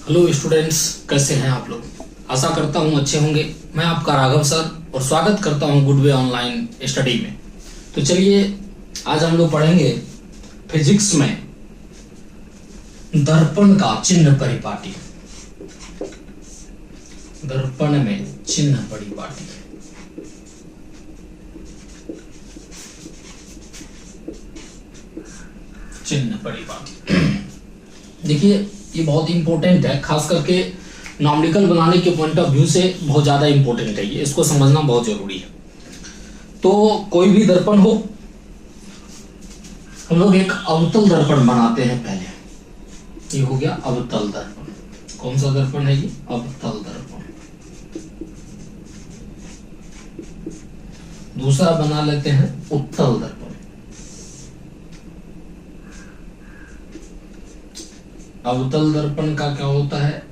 Hello students, कैसे हैं आप लोग। आशा करता हूं अच्छे होंगे। मैं आपका राघव सर और स्वागत करता हूं गुड वे ऑनलाइन स्टडी में। तो चलिए आज हम लोग पढ़ेंगे फिजिक्स में दर्पण का चिन्ह परिपाटी। दर्पण में चिन्ह परिपाटी। चिन्ह परिपाटी देखिए ये बहुत इंपॉर्टेंट है, खास करके नॉमिकल बनाने के पॉइंट ऑफ व्यू से बहुत ज्यादा इंपॉर्टेंट है ये, इसको समझना बहुत जरूरी है। तो कोई भी दर्पण हो, हम लोग एक अवतल दर्पण बनाते हैं पहले। ये हो गया अवतल दर्पण। कौन सा दर्पण है ये? अवतल दर्पण। दूसरा बना लेते हैं उत्तल दर्पण। अवतल दर्पण का क्या होता है?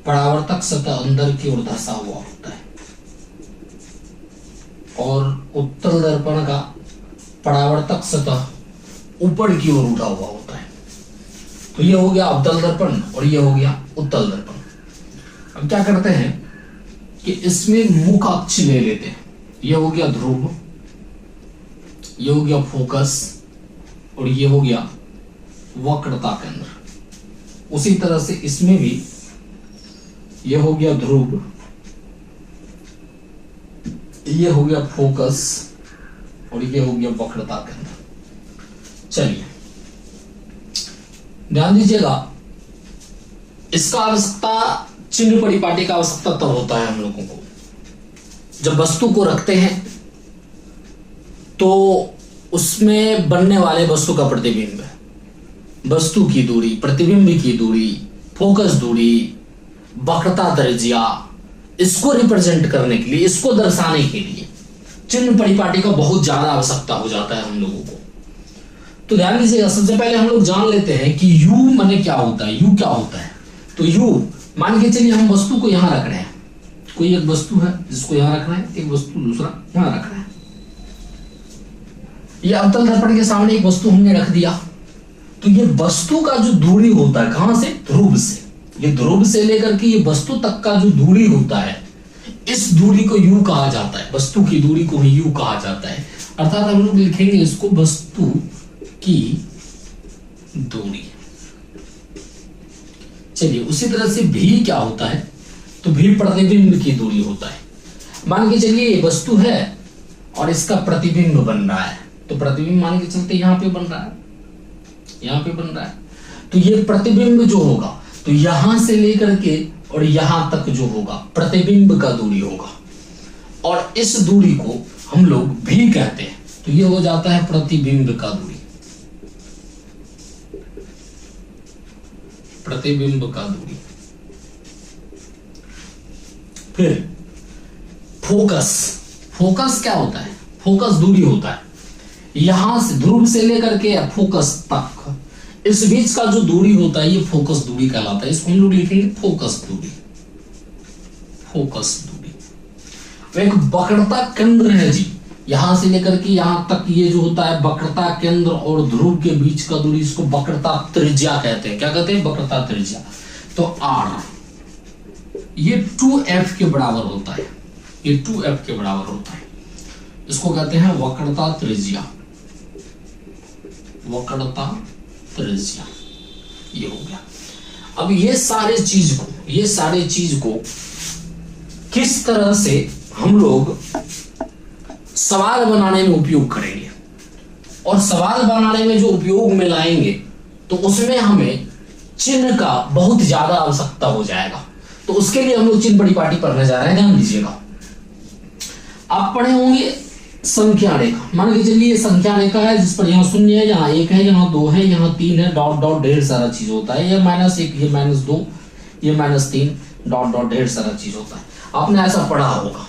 परावर्तक सतह अंदर की ओर धंसा हुआ होता है, और उत्तल दर्पण का परावर्तक सतह ऊपर की ओर उठा हुआ होता है। तो ये हो गया अवतल दर्पण और ये हो गया उत्तल दर्पण। अब क्या करते हैं कि इसमें मुख्य अक्ष ले लेते हैं। ये हो गया ध्रुव, ये हो गया फोकस और ये हो गया वक्रता केंद्र। उसी तरह से इसमें भी ये हो गया ध्रुव, ये हो गया फोकस और ये हो गया वक्रता केंद्र। चलिए ध्यान दीजिएगा, इसका आवश्यकता, चिन्ह परिपाटी का आवश्यकता तब होता है हम लोगों को जब वस्तु को रखते हैं तो उसमें बनने वाले वस्तु का प्रतिबिंब, वस्तु की दूरी, प्रतिबिंब की दूरी, फोकस दूरी, वक्रता त्रिज्या, इसको रिप्रेजेंट करने के लिए, इसको दर्शाने के लिए चिन्ह परिपाटी का बहुत ज्यादा आवश्यकता हो जाता है हम लोगों को। तो ध्यान दीजिएगा, सबसे पहले हम लोग जान लेते हैं कि यू माने क्या होता है। यू क्या होता है? तो यू मान के चलिए हम वस्तु को यहां रख रहे हैं। कोई एक वस्तु है जिसको यहां रखना है, एक वस्तु दूसरा यहां रखना है। ये अवतल दर्पण के सामने एक वस्तु हमने रख दिया। तो ये वस्तु का जो दूरी होता है, कहां से? ध्रुव से। ये ध्रुव से लेकर के ये वस्तु तक का जो दूरी होता है, इस दूरी को यू कहा जाता है। वस्तु की दूरी को ही यू कहा जाता है। अर्थात हम लोग लिखेंगे इसको वस्तु की दूरी। चलिए उसी तरह से भी क्या होता है? तो भी प्रतिबिंब की दूरी होता है। मान के चलिए ये वस्तु है और इसका प्रतिबिंब बन रहा है। तो प्रतिबिंब मान के चलते यहां पे बन रहा है, यहां पे बन रहा है। तो ये प्रतिबिंब जो होगा, तो यहां से लेकर के और यहां तक जो होगा, प्रतिबिंब का दूरी होगा, और इस दूरी को हम लोग भी कहते हैं। तो ये हो जाता है प्रतिबिंब का दूरी, प्रतिबिंब का दूरी। फिर फोकस। फोकस क्या होता है? फोकस दूरी होता है यहां से, ध्रुव से लेकर के फोकस तक, इस बीच का जो दूरी होता है ये फोकस दूरी कहलाता है। इसको हम लोग लिखेंगे फोकस दूरी। फोकस दूरी। तो एक वक्रता केंद्र है जी, यहां से लेकर के यहां तक ये जो होता है वक्रता केंद्र और ध्रुव के बीच का दूरी, इसको वक्रता त्रिज्या कहते हैं। क्या कहते हैं? वक्रता त्रिज्या। तो आर ये 2f के बराबर होता है। ये 2f के बराबर होता है। इसको कहते हैं वक्रता त्रिज्या। वक्रता त्रिज्या ये हो गया। अब ये सारे चीज को किस तरह से हम लोग सवाल बनाने में उपयोग करेंगे, और सवाल बनाने में जो उपयोग में लाएंगे तो उसमें हमें चिन्ह का बहुत ज्यादा आवश्यकता हो जाएगा। तो उसके लिए हम लोग चिन्ह परिपाटी पढ़ने जा रहे हैं। ध्यान दीजिएगा, आप पढ़े होंगे संख्या रेखा। मान के चलिए संख्या रेखा है जिस पर यहाँ 0 है, यहाँ 1 है, यहाँ 2 है, यहाँ 3 है, डॉट डॉट ढेर सारा चीज होता है। ये -1, ये -2, ये -3, डॉट डॉट ढेर सारा चीज होता है। आपने ऐसा पढ़ा होगा।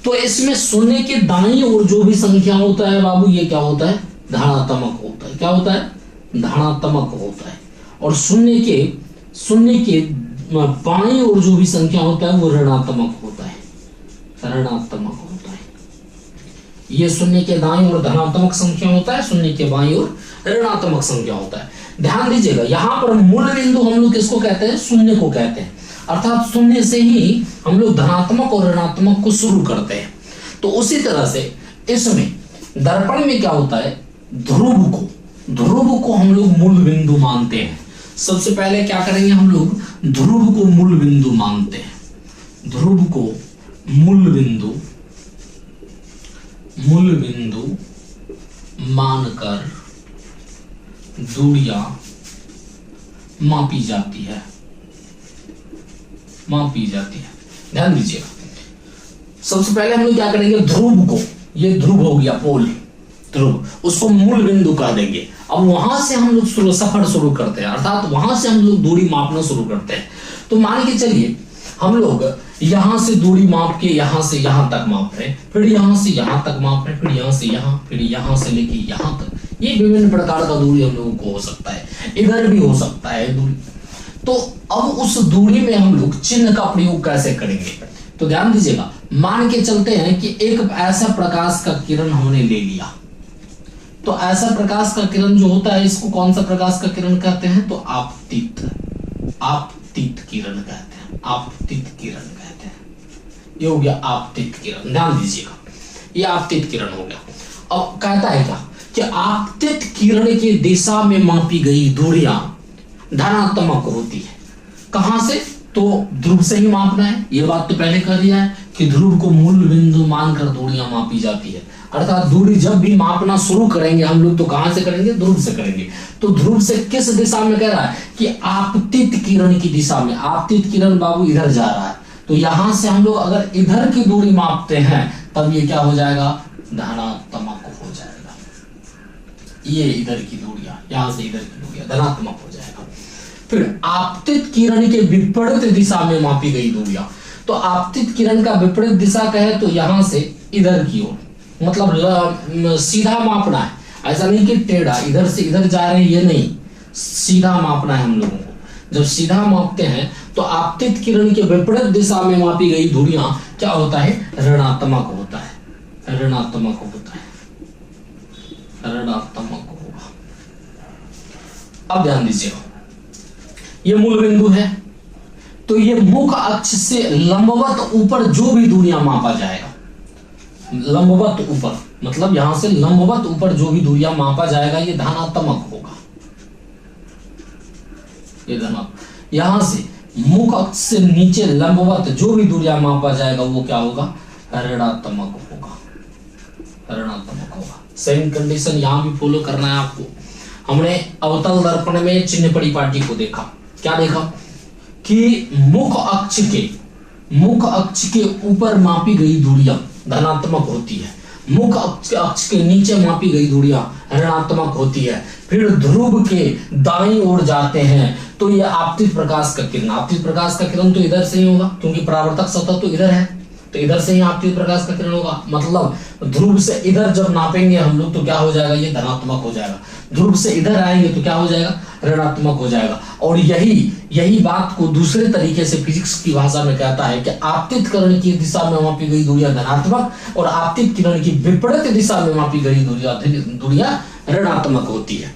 तो इसमें 0 के दाईं ओर जो भी संख्या होता है बाबू, ये क्या होता है? धनात्मक होता है। क्या होता है? धनात्मक होता है। और 0 के बाईं ओर जो भी संख्या होता है वो ऋणात्मक होता है। ऋणात्मक होता है। ये 0 के दाईं ओर धनात्मक संख्या होता है, 0 के बाईं ओर ऋणात्मक संख्या होता है। ध्यान दीजिएगा, यहां पर मूल बिंदु हम लोग किसको कहते हैं? शून्य को कहते हैं। अर्थात शून्य से ही हम लोग धनात्मक और ऋणात्मक को शुरू करते हैं। तो उसी तरह से इसमें दर्पण में क्या होता है? ध्रुव को हम लोग मूल बिंदु मानते हैं। सबसे पहले क्या करेंगे हम लोग? ध्रुव को मूल बिंदु मानते हैं। ध्रुव को मूल बिंदु मानकर दूरियां मापी जाती है। ध्यान दीजिएगा, सबसे पहले हम लोग क्या करेंगे? ध्रुव को, ये ध्रुव हो गया, पोल ध्रुव, उसको मूल बिंदु कह देंगे। अब वहां से हम लोग सफर शुरू करते हैं, अर्थात वहां से हम लोग दूरी मापना शुरू करते हैं। तो मान के चलिए हम लोग यहां से दूरी माप के यहां से यहां तक माप रहे हैं, फिर यहां से यहां तक माप रहे हैं, फिर यहां से यहां, फिर यहां से लेके यहां तक। ये विभिन्न प्रकार का दूरी हम लोगों को हो सकता है, इधर भी हो सकता है दूरी। तो अब उस दूरी में हम लोग चिन्ह का प्रयोग कैसे करेंगे? तो ध्यान दीजिएगा, मान के चलते हैं कि एक ऐसा प्रकाश का किरण हमने ले लिया। तो ऐसा प्रकाश का किरण जो होता है, इसको कौन सा प्रकाश का किरण कहते हैं? तो आपतित किरण कहते हैं। आपतित किरण कहते हैं। ये हो गया आपतित किरण। ध्यान दीजिएगा, ये आपतित किरण हो गया। अब कहता है क्या कि आपतित किरण की दिशा में मापी गई दूरियां धनात्मक होती है। कहां से? तो ध्रुव से ही मापना है। ये बात तो पहले कह दिया है कि ध्रुव को मूल बिंदु मानकर दूरियां मापी जाती है। अर्थात दूरी जब भी मापना शुरू करेंगे हम लोग तो कहां से करेंगे? ध्रुव से करेंगे। तो ध्रुव से किस दिशा में कह रहा है? कि आपतित किरण की दिशा में। आपतित किरण बाबू इधर जा रहा है, तो यहां से हम लोग अगर इधर की दूरी मापते हैं तब ये क्या हो जाएगा? धनात्मक हो जाएगा। ये इधर की दूरियां, यहां से इधर की दूरियां धनात्मक हो जाएगा। फिर आपतित किरण के विपरीत दिशा में मापी गई दूरियां। तो आपतित किरण का विपरीत दिशा कहे तो यहां से इधर की ओर, मतलब सीधा मापना है, ऐसा नहीं कि टेढ़ा इधर से इधर जा रहे हैं, ये नहीं, सीधा मापना है हम लोगों को। जब सीधा मापते हैं तो आपतित किरण के विपरीत दिशा में मापी गई दूरियां क्या होता है? ऋणात्मक होता है। ऋणात्मक होता है, ऋणात्मक होगा। अब ध्यान दीजिएगा, ये मूल बिंदु है, तो ये मुख्य अक्ष से लंबवत ऊपर जो भी दूरियां मापा जाएगा, लंबवत ऊपर मतलब यहां से लंबवत ऊपर जो भी दूरियां मापा जाएगा ये धनात्मक होगा। ये धनात्मक। यहां से मुख्य अक्ष से नीचे लंबवत जो भी दूरियां मापा जाएगा वो क्या होगा? ऋणात्मक होगा। ऋणात्मक होगा। सेम कंडीशन यहां भी फॉलो करना है आपको। हमने अवतल दर्पण में चिन्ह परिपाटी को देखा। क्या देखा? कि मुख्य अक्ष के ऊपर मापी गई दूरियां धनात्मक होती है, मुख्य अक्ष के नीचे मापी गई दूरियां ऋणात्मक होती है। फिर ध्रुव के दाईं ओर जाते हैं तो ये आपतित प्रकाश का किरण, आपतित प्रकाश का किरण तो इधर से ही होगा क्योंकि परावर्तक सतह तो इधर है, तो इधर से ही आपतित प्रकाश का किरण होगा। मतलब ध्रुव से इधर जब नापेंगे हम लोग तो क्या हो जाएगा? ये धनात्मक हो जाएगा। ध्रुव से इधर आएंगे तो क्या हो जाएगा? ऋणात्मक हो जाएगा। और यही बात को दूसरे तरीके से फिजिक्स की भाषा में कहता है कि आपतित किरण की दिशा में मापी गई दूरियां धनात्मक और आपतित किरण की विपरीत दिशा में मापी गई दूरियां ऋणात्मक होती है।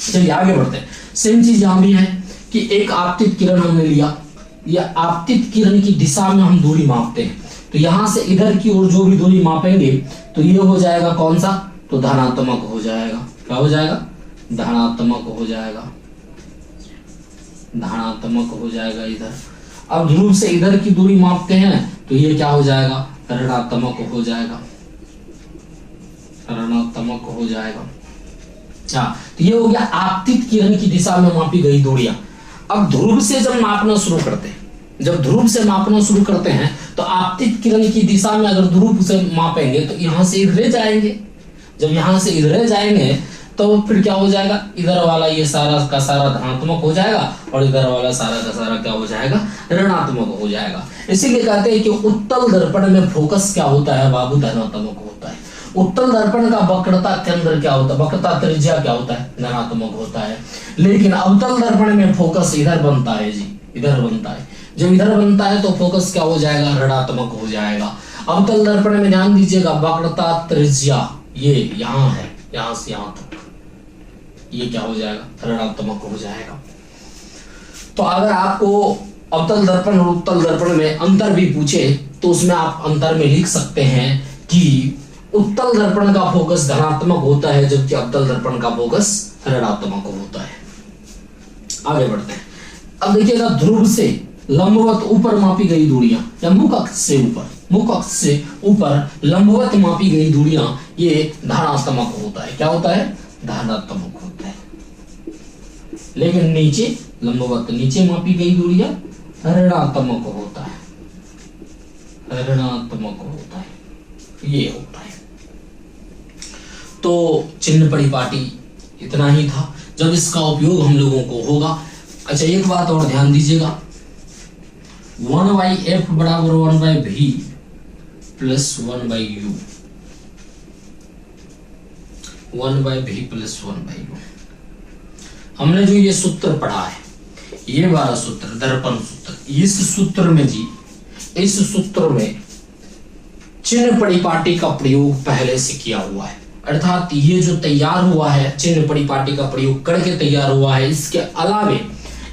चलिए आगे बढ़ते हैं। सेम चीज यहां भी है कि एक आपतित किरण हमने लिया, या आपतित किरण की दिशा में हम दूरी मापते हैं, तो यहां से इधर की ओर जो भी दूरी मापेंगे तो ये हो जाएगा कौन सा? तो धनात्मक हो जाएगा। क्या हो जाएगा? धनात्मक हो जाएगा। धनात्मक हो जाएगा इधर। अब ध्रुव से इधर की दूरी मापते हैं तो ये क्या हो जाएगा? ऋणात्मक हो जाएगा। ऋणात्मक हो जाएगा। हाँ, तो ये हो गया आपतित किरण की दिशा में मापी गई दूरियां। अब ध्रुव से जब मापना शुरू करते हैं, जब ध्रुव से मापना शुरू करते हैं तो आपतित किरण की दिशा में अगर ध्रुव से मापेंगे तो यहां से इधर जाएंगे। जब यहां से इधर जाएंगे तो फिर क्या हो जाएगा? इधर वाला ये सारा का सारा धनात्मक हो जाएगा और इधर वाला सारा का सारा क्या हो जाएगा? ऋणात्मक हो जाएगा। इसीलिए कहते हैं कि उत्तल दर्पण में फोकस क्या होता है बाबू? धनात्मक होता है। उत्तल दर्पण का वक्रता केंद्र क्या होता है? वक्रता त्रिज्या क्या होता है? धनात्मक होता है। लेकिन अवतल दर्पण में फोकस इधर बनता है जी, इधर बनता है। जब इधर बनता है तो फोकस क्या हो जाएगा? ऋणात्मक हो जाएगा। अवतल दर्पण में ध्यान दीजिएगा, वक्रता त्रिज्या ये यहां है, यहां से यहां तक, ये क्या हो जाएगा, ऋणात्मक हो जाएगा। तो अगर आपको अवतल दर्पण और उत्तल दर्पण में अंतर भी पूछे तो उसमें आप अंतर में लिख सकते हैं कि उत्तल दर्पण का फोकस धनात्मक होता है जबकि अवतल दर्पण का फोकस ऋणात्मक होता है। आगे बढ़ते हैं। अब देखिएगा, ध्रुव से लंबवत ऊपर मापी गई दूरियां या मुख अक्ष से ऊपर लंबवत मापी गई दूरियां ये धनात्मक होता है। क्या होता है, धनात्मक होता है। लेकिन नीचे लंबवत नीचे मापी गई दूरियां ऋणात्मक होता है, ऋणात्मक होता है, ये होता है। तो चिन्ह परिपाटी इतना ही था जब इसका उपयोग हम लोगों को होगा। अच्छा, एक बात और ध्यान दीजिएगा, 1/f बराबर 1/v plus 1/u, 1/v plus 1/u। हमने जो ये सूत्र पढ़ा है, ये वाला सूत्र दर्पण सूत्र, इस सूत्र में जी, इस सूत्र में चिन्ह परिपाटी का प्रयोग पहले से किया हुआ है। अर्थात ये जो तैयार हुआ है चिन्ह परिपाटी का प्रयोग करके तैयार हुआ है।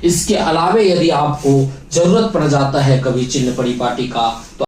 इसके अलावे यदि आपको जरूरत पड़ जाता है कभी चिन्ह परिपाटी का तो